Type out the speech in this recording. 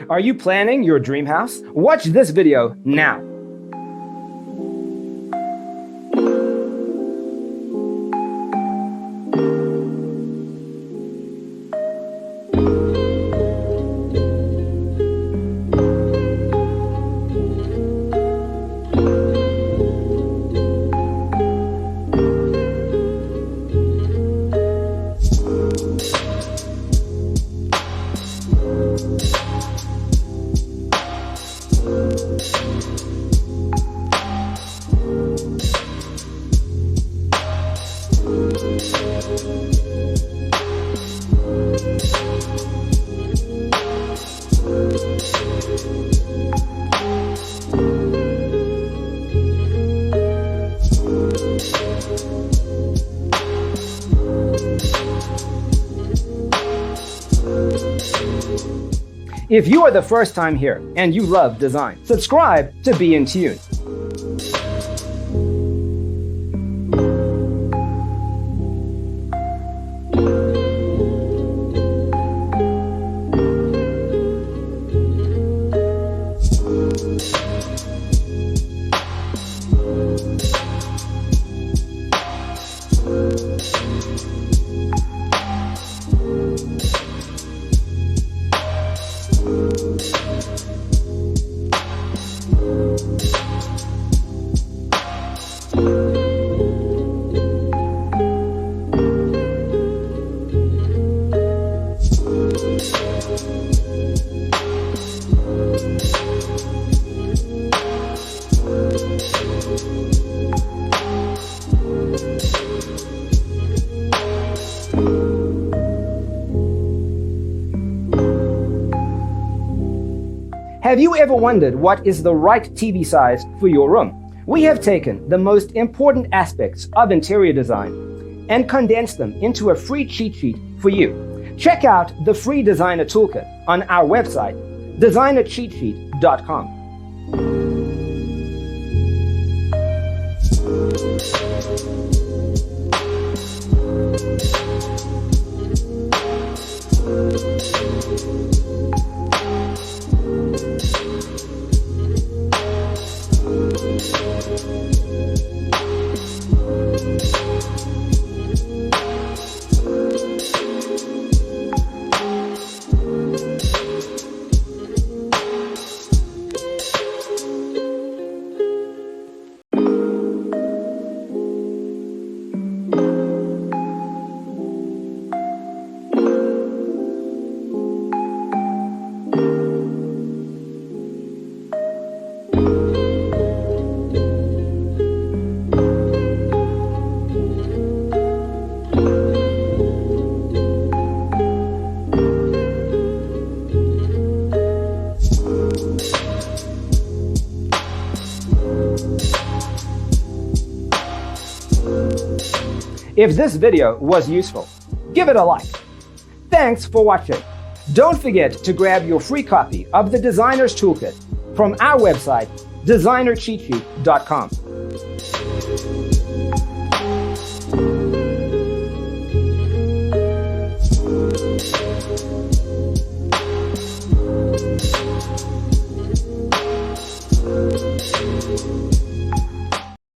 Are you planning your dream house? Watch this video now. If you are the first time here and you love design, subscribe to be in tune. Have you ever wondered what is the right TV size for your room? We have taken the most important aspects of interior design and condensed them into a free cheat sheet for you. Check out the free designer toolkit on our website, designercheatsheet.com. If this video was useful, give it a like. Thanks for watching. Don't forget to grab your free copy of the Designer's Toolkit from our website, designercheatsheet.com.